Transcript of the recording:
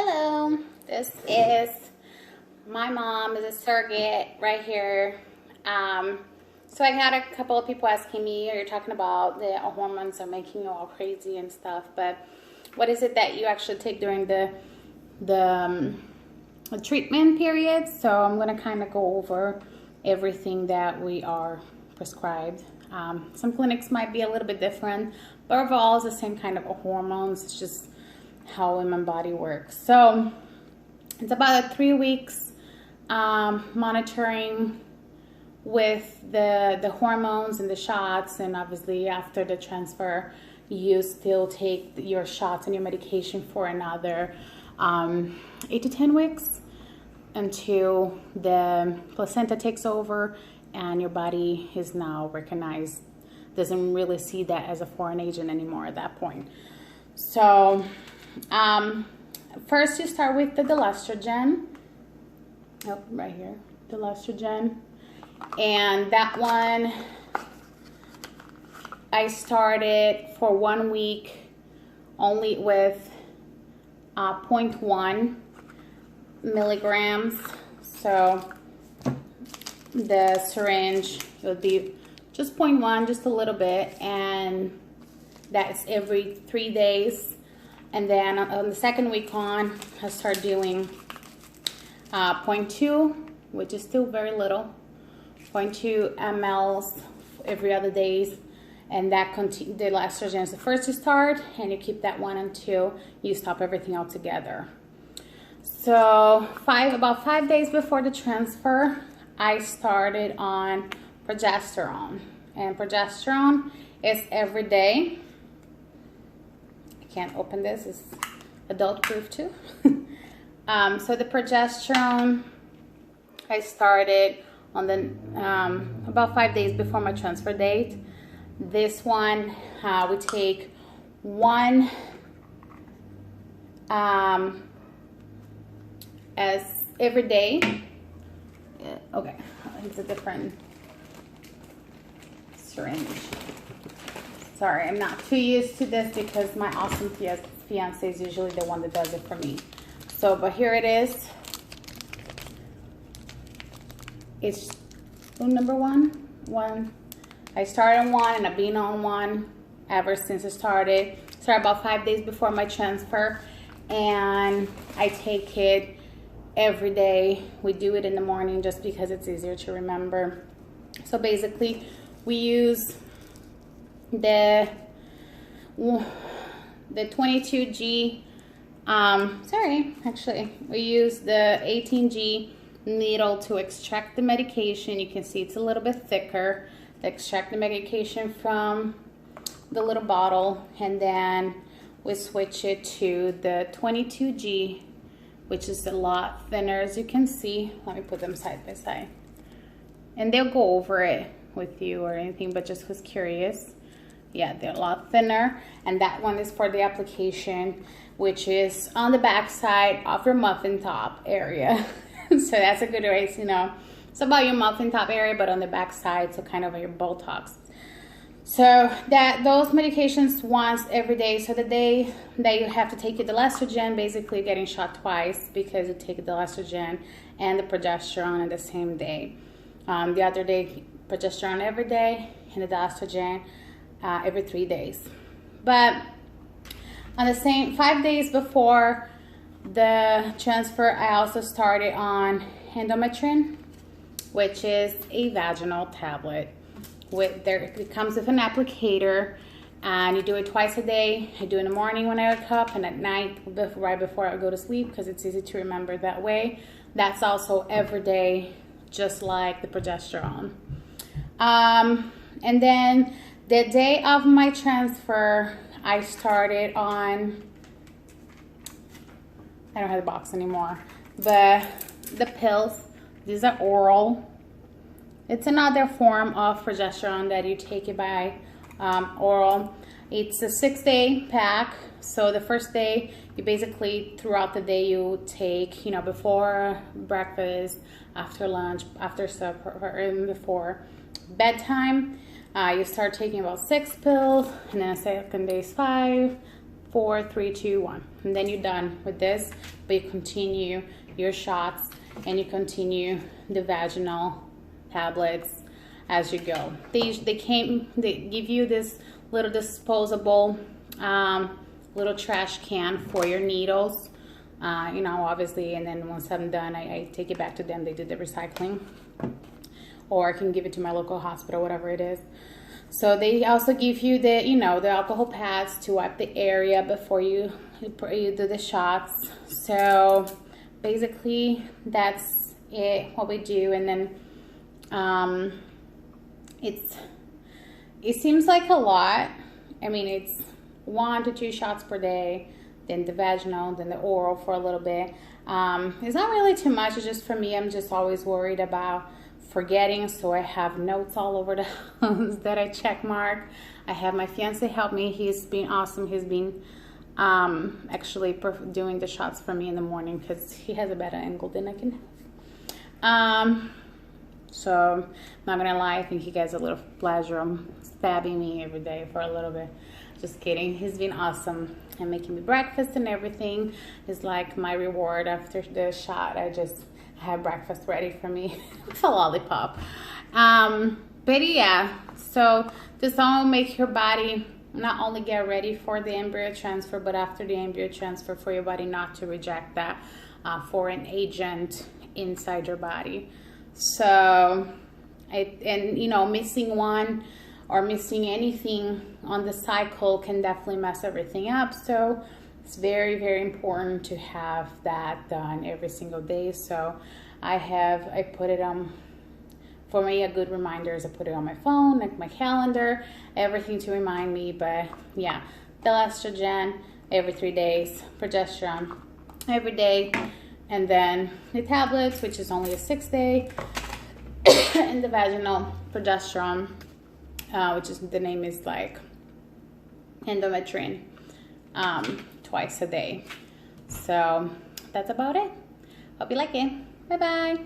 Hello, this is my mom is a surrogate right here. So I had a couple of people asking me, you're talking about the hormones are making you all crazy and stuff, but what is it that you actually take during the treatment period? So I'm going to kind of go over everything that we are prescribed. Some clinics might be a little bit different, but overall it's the same kind of hormones. It's just how women's body works. So it's about 3 weeks monitoring with the hormones and the shots, and obviously after the transfer you still take your shots and your medication for another 8 to 10 weeks until the placenta takes over and your body is now recognized, doesn't really see that as a foreign agent anymore at that point. So first you start with the estrogen. Oh, right here, the estrogen. And that one I started for 1 week only with 0.1 milligrams. So the syringe would be just 0.1, just a little bit, and that's every 3 days. And then on the second week on, I start doing 0.2, which is still very little, 0.2 mLs every other days, and that the estrogen is the first to start, and you keep that one until you stop everything altogether. So about 5 days before the transfer, I started on progesterone, and progesterone is every day. I can't open this, it's adult proof too. So the progesterone I started on the about 5 days before my transfer date. This one we take one as every day. Okay, it's a different syringe. Sorry, I'm not too used to this because my awesome fiance is usually the one that does it for me. So, but here it is. It's number one. I started on one and I've been on one ever since I started. Started about 5 days before my transfer, and I take it every day. We do it in the morning just because it's easier to remember. So basically we use the 22G, we use the 18G needle to extract the medication. You can see it's a little bit thicker. Extract the medication from the little bottle, and then we switch it to the 22G, which is a lot thinner, as you can see. Let me put them side by side, and they'll go over it with you or anything, but just was curious. Yeah, they're a lot thinner, and that one is for the application, which is on the back side of your muffin top area. So that's a good way to know. It's about your muffin top area, but on the back side, so kind of your Botox. So those medications once every day. So the day that you have to take the estrogen, basically getting shot twice, because you take the estrogen and the progesterone on the same day. The other day, progesterone every day, and the estrogen every 3 days. But on the same 5 days before the transfer, I also started on endometrin, which is a vaginal tablet. It comes with an applicator, and you do it twice a day. I do it in the morning when I wake up, and at night right before I go to sleep, because it's easy to remember that way. That's also every day, just like the progesterone. And then the day of my transfer, I started on, I don't have the box anymore, but the pills. These are oral. It's another form of progesterone that you take it by oral. It's a 6-day pack. So the first day, you basically, throughout the day, you take, before breakfast, after lunch, after supper, and before bedtime. You start taking about 6 pills, and then the second day is 5, 4, 3, 2, 1. And then you're done with this, but you continue your shots and you continue the vaginal tablets as you go. They give you this little disposable little trash can for your needles, you know, obviously, and then once I'm done, I take it back to them. They do the recycling, or I can give it to my local hospital, whatever it is. So they also give you the, you know, the alcohol pads to wipe the area before you do the shots. So basically that's it, what we do. And then it seems like a lot. I mean, it's 1 to 2 shots per day, then the vaginal, then the oral for a little bit. It's not really too much. It's just, for me, I'm just always worried about forgetting, so I have notes all over the house that I check mark. I have my fiance help me. He's been awesome. He's been actually doing the shots for me in the morning because he has a better angle than I can have. So I'm not gonna lie, I think he gets a little pleasure of stabbing me every day for a little bit. Just kidding. He's been awesome and making me breakfast and everything. Is like my reward after the shot. I just have breakfast ready for me with a lollipop. But yeah, so this all make your body not only get ready for the embryo transfer, but after the embryo transfer, for your body not to reject that foreign agent inside your body. So, and you know, missing one or missing anything on the cycle can definitely mess everything up. So it's very, very important to have that done every single day. So I put it on, for me, a good reminder is I put it on my phone, like my calendar, everything to remind me. But yeah, the estrogen every 3 days, progesterone every day, and then the tablets, which is only a 6-day, and the vaginal progesterone, which is, the name is like endometrine, twice a day. So that's about it. Hope you like it. Bye bye.